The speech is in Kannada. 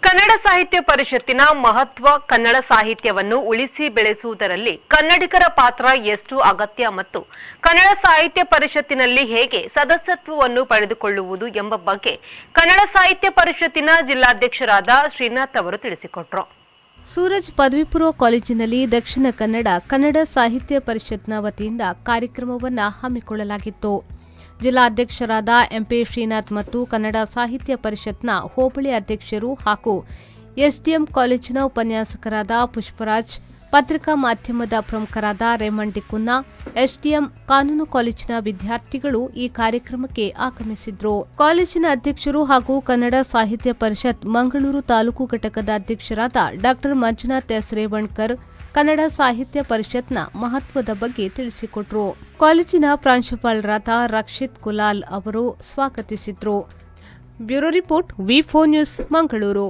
ಕನ್ನಡ ಸಾಹಿತ್ಯ ಪರಿಷತ್ತಿನ ಮಹತ್ವ ಕನ್ನಡ ಸಾಹಿತ್ಯವನ್ನು ಉಳಿಸಿ ಬೆಳೆಸುವುದರಲ್ಲಿ ಕನ್ನಡಿಗರ ಪಾತ್ರ ಎಷ್ಟು ಅಗತ್ಯ ಮತ್ತು ಕನ್ನಡ ಸಾಹಿತ್ಯ ಪರಿಷತ್ತಿನಲ್ಲಿ ಹೇಗೆ ಸದಸ್ಯತ್ವವನ್ನು ಪಡೆದುಕೊಳ್ಳುವುದು ಎಂಬ ಬಗ್ಗೆ ಕನ್ನಡ ಸಾಹಿತ್ಯ ಪರಿಷತ್ತಿನ ಜಿಲ್ಲಾಧ್ಯಕ್ಷರಾದ ಶ್ರೀನಾಥ್ ಅವರು ತಿಳಿಸಿಕೊಟ್ಟರು. ಸೂರಜ್ ಪದವಿ ಪೂರ್ವ ಕಾಲೇಜಿನಲ್ಲಿ ದಕ್ಷಿಣ ಕನ್ನಡ ಸಾಹಿತ್ಯ ಪರಿಷತ್ನ ವತಿಯಿಂದ ಕಾರ್ಯಕ್ರಮವನ್ನು ಹಮ್ಮಿಕೊಳ್ಳಲಾಗಿತ್ತು. ಜಿಲ್ಲಾಧ್ಯಕ್ಷರಾದ ಎಂಪಿ ಶ್ರೀನಾಥ್ ಮತ್ತು ಕನ್ನಡ ಸಾಹಿತ್ಯ ಪರಿಷತ್ನ ಹೋಬಳಿ ಅಧ್ಯಕ್ಷರು ಹಾಗೂ ಎಸ್ಡಿಎಂ ಕಾಲೇಜಿನ ಉಪನ್ಯಾಸಕರಾದ ಪುಷ್ಪರಾಜ್, ಪತ್ರಿಕಾ ಮಾಧ್ಯಮದ ಪ್ರಮುಖರಾದ ರೇಮಂಡ್ ಡಿಕುನ್ನಾ, ಎಸ್ಡಿಎಂ ಕಾನೂನು ಕಾಲೇಜಿನ ವಿದ್ಯಾರ್ಥಿಗಳು ಈ ಕಾರ್ಯಕ್ರಮಕ್ಕೆ ಆಗಮಿಸಿದ್ರು. ಕಾಲೇಜಿನ ಅಧ್ಯಕ್ಷರು ಹಾಗೂ ಕನ್ನಡ ಸಾಹಿತ್ಯ ಪರಿಷತ್ ಮಂಗಳೂರು ತಾಲೂಕು ಘಟಕದ ಅಧ್ಯಕ್ಷರಾದ ಡಾ ಮಂಜುನಾಥ್ ಎಸ್ ರೇವಣ್ಕರ್ ಕನ್ನಡ ಸಾಹಿತ್ಯ ಪರಿಷತ್ನ ಮಹತ್ವದ ಬಗ್ಗೆ ತಿಳಿಸಿಕೊಟ್ಟರು. ಕಾಲೇಜಿನ ಪ್ರಾಂಶುಪಾಲರಾದ ರಕ್ಷಿತ್ ಕುಲಾಲ್ ಅವರು ಸ್ವಾಗತಿಸಿದ್ರು. ಬ್ಯೂರೋ ರಿಪೋರ್ಟ್ ವಿ4 ನ್ಯೂಸ್ ಮಂಗಳೂರು.